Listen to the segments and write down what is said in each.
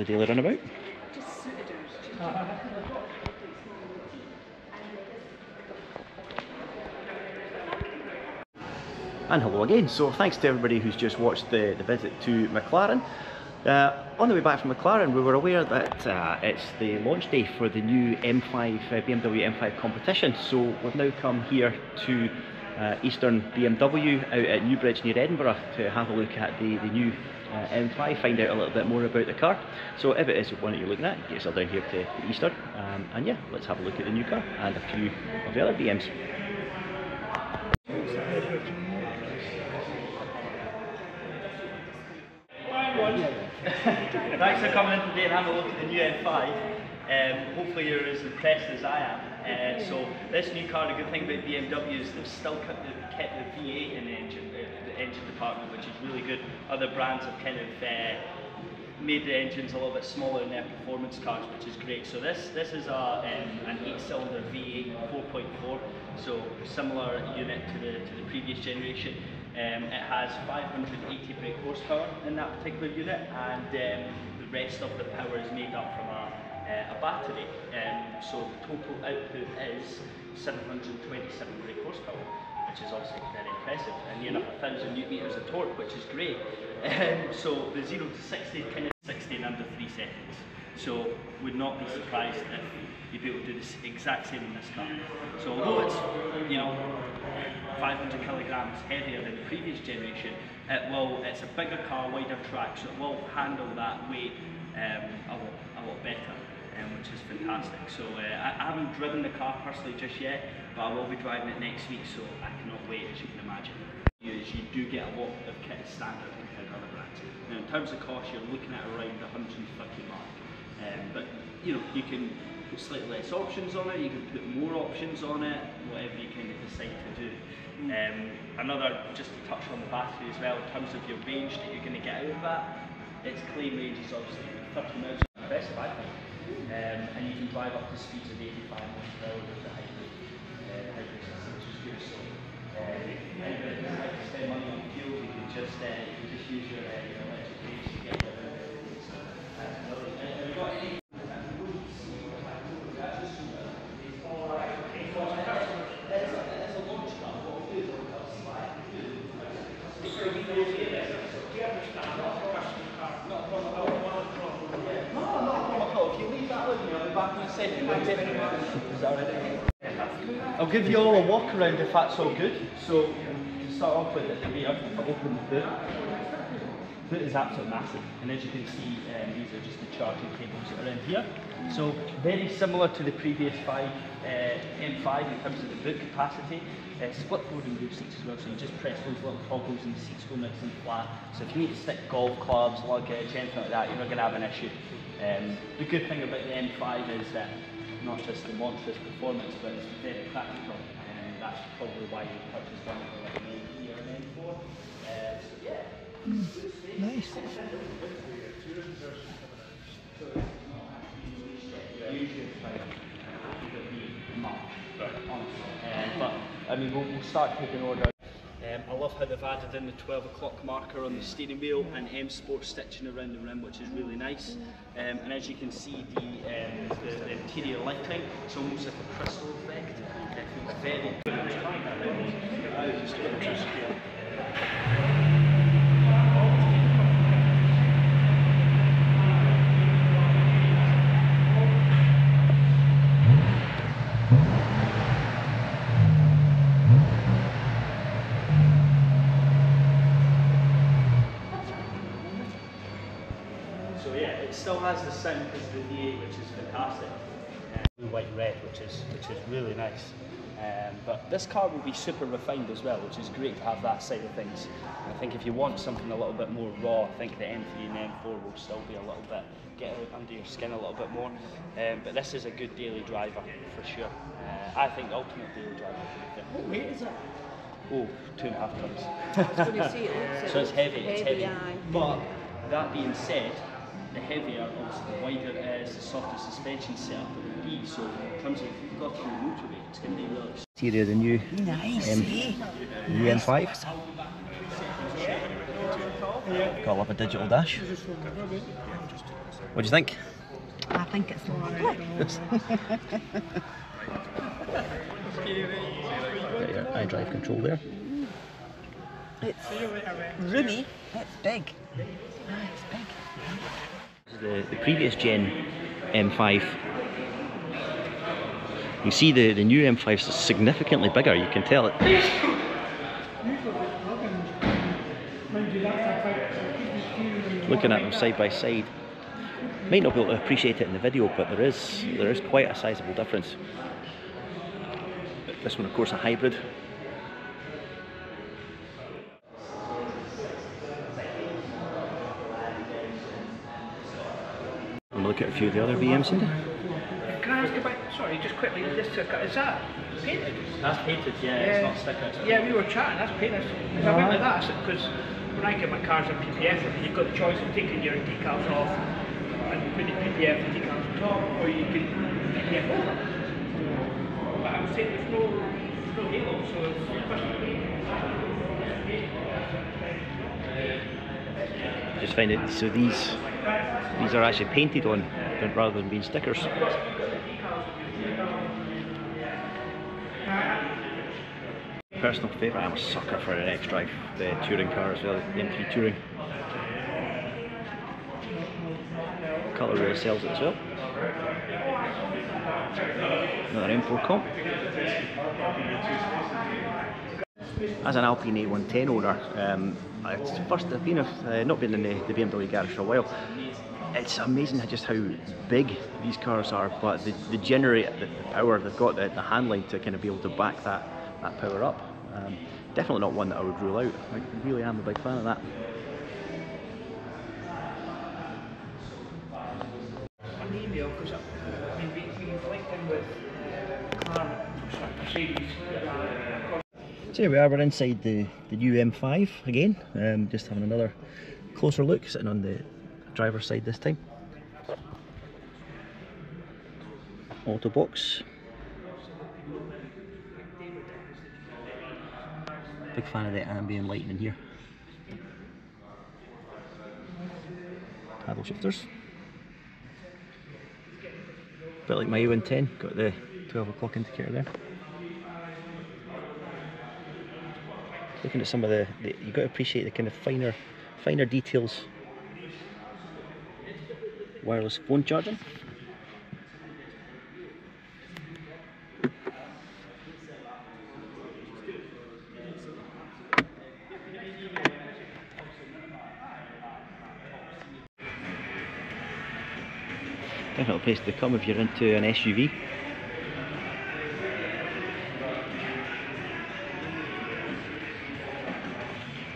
daily runabout. Just suited her. And hello again. So thanks to everybody who's just watched the visit to McLaren. On the way back from McLaren, we were aware that it's the launch day for the new M5 BMW M5 competition. So we've now come here to Eastern BMW out at Newbridge near Edinburgh to have a look at the new M5, find out a little bit more about the car. So if it is one that you're looking at, get yourself down here to Eastern, and yeah, let's have a look at the new car and a few of the other BMs. Thanks for coming in today and having a look at the new M5. Hopefully you're as impressed as I am. So this new car, the good thing about BMW is they've still kept the V8 in the engine department, which is really good. Other brands have kind of made the engines a little bit smaller in their performance cars, which is great. So this is an 8-cylinder V8 4.4, so similar unit to the previous generation. It has 580 brake horsepower in that particular unit, and the rest of the power is made up from a battery. So the total output is 727 brake horsepower, which is obviously very impressive, and near enough 1,000 newton meters of torque, which is great. So the 0 to 60 kind of 60 in under 3 seconds. So would not be surprised if you'd be able to do the exact same in this car. So although it's 500 kilograms heavier than the previous generation, it's a bigger car, wider track, so it will handle that weight a lot better, which is fantastic. So I haven't driven the car personally just yet, but I will be driving it next week, so I cannot wait, as you can imagine. You do get a lot of kit standard compared to other brands. Now in terms of cost, you're looking at around the 130 mark, but you can put slightly less options on it, you can put more options on it, whatever you kind of decide to do. Just to touch on the battery as well, in terms of your range that you're going to get out of that, its claim range is obviously 30 miles, impressive I think, and you can drive up to speeds of 85 miles per hour with the hybrid system, which is good. So anybody who likes to spend money on fuel, you can just use your electric range to get rid of it. So that's another thing. Have you got any? I'll give you all a walk around if that's all good. So to start off with, at the rear, I'll open the boot. The boot is absolutely massive, and as you can see, these are just the charging cables that are in here. So very similar to the previous M5 in terms of the boot capacity. Split folding boot seats as well, so you just press those little toggles and the seats go nice and flat. So if you need to stick golf clubs, luggage, anything like that, you're not going to have an issue. The good thing about the M5 is that not just the monstrous performance, but it's very practical, and that's probably why you purchased one for like an M3 or an M4. So yeah. Nice. But I mean, we'll start taking order. I love how they've added in the 12 o'clock marker on the steering wheel and M Sport stitching around the rim, which is really nice. And as you can see, the interior lighting, it's almost like a crystal effect. Very good. So yeah, it still has the sound because of the V8, which is fantastic. Blue, white, red, which is really nice. But this car will be super refined as well, which is great to have that side of things. And I think if you want something a little bit more raw, I think the M3 and the M4 will still be a little bit, get under your skin a little bit more. But this is a good daily driver for sure. I think the ultimate daily driver. What weight is it? Oh, 2.5 tons. I was going to say, So it's heavy, it's heavy. Aye. But that being said, the heavier, obviously the wider it is, the softer suspension setup it will be. So in terms of if you've got through motorway, it's going to be really. Interior, the new new M5. Got a digital dash. What do you think? I think it's lovely. Got your iDrive control there. It's roomy, it's big. It's big. The previous gen M5. You see the new M5 is significantly bigger, you can tell it. Looking at them side by side, might not be able to appreciate it in the video, but there is quite a sizable difference. This one, of course, a hybrid. I'm look at a few of the other BMs in there. Can I ask about, sorry, just quickly, is that painted? That's painted, yeah, it's not stickers. Yeah, we were chatting, that's painted. Because I went like that, because when I get my cars on PPF, you've got the choice of taking your decals off and putting PPF and decals on top, or you can PPF over. But I would say there's no halo, so it's Just find it, so these are actually painted on rather than being stickers. Personal favourite, I'm a sucker for an X-Drive, the touring car as well, the M3 Touring. Colour really sells it as well. Another M4 comp. As an Alpine A110 owner, it's the first I've been not been in the BMW garage for a while. It's amazing just how big these cars are, but they generate the power. They've got the handling to kind of be able to back that power up. Definitely not one that I would rule out. I really am a big fan of that. an email, because I mean, we've linked in with Mercedes. So here we are, we're inside the new M5 again, just having another closer look, sitting on the driver's side this time. Auto box. Big fan of the ambient lighting in here. Paddle shifters. Bit like my A110, got the 12 o'clock indicator there. Looking at some of you've got to appreciate the kind of finer details. Wireless phone charging. Definitely a place to come if you're into an SUV.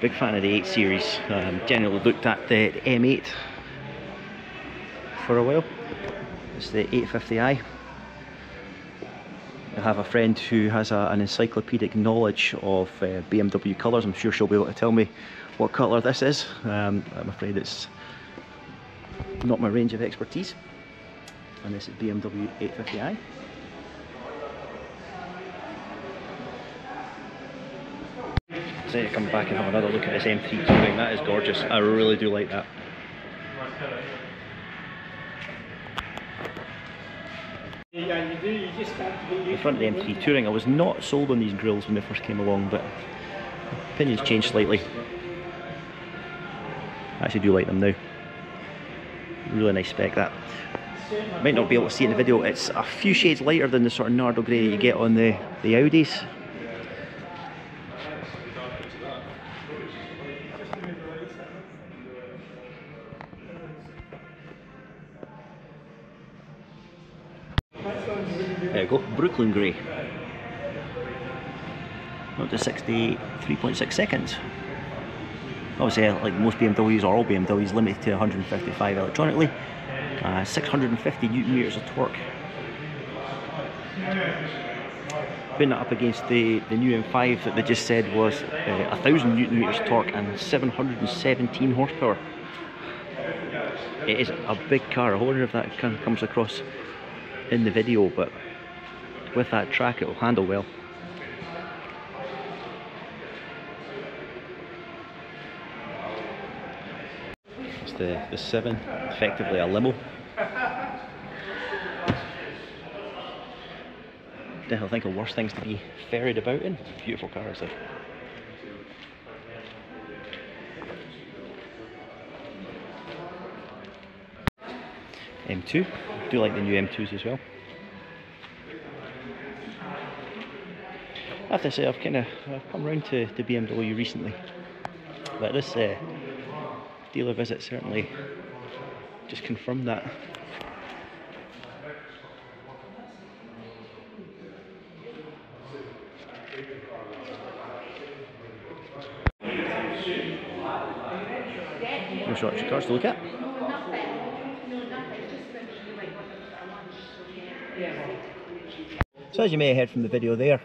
Big fan of the 8 Series. Generally looked at the M8 for a while. It's the 850i. I have a friend who has an encyclopedic knowledge of BMW colours. I'm sure she'll be able to tell me what colour this is. I'm afraid it's not my range of expertise. And this is BMW 850i. So to come back and have another look at this M3 Touring, that is gorgeous. I really do like that. The front of the M3 Touring, I was not sold on these grills when they first came along, but opinions changed slightly. I actually do like them now. Really nice spec that. Might not be able to see it in the video, it's a few shades lighter than the sort of Nardo grey that you get on the Audis. There we go, Brooklyn grey. Up to 63.6 seconds. Obviously, like most BMWs, or all BMWs, limited to 155 electronically. 650 newton meters of torque. Putting that up against the new M5 that they just said was 1000 newton meters torque and 717 horsepower. It is a big car. I wonder if that kind of comes across in the video, but with that track it will handle well. the 7, effectively a limo. Definitely think of worse things to be ferried about in. Beautiful cars though. M2, I do like the new M2s as well. I have to say I've come round to BMW recently, but this dealer visit certainly just confirmed that. No shortage of cars to look at. So as you may have heard from the video there,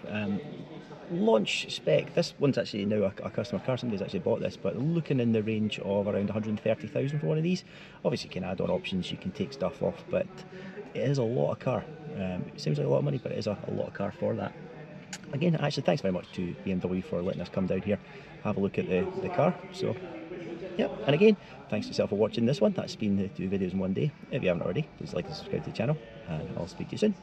launch spec, this one's actually now a customer car, somebody's actually bought this, but looking in the range of around 130,000 for one of these. Obviously you can add on options, you can take stuff off, but it is a lot of car. It seems like a lot of money, but it is a lot of car for that. Again, actually thanks very much to BMW for letting us come down here, have a look at the car. So yep, and again, thanks to yourself for watching this one. That's been the 2 videos in one day. If you haven't already, please like and subscribe to the channel, and I'll speak to you soon.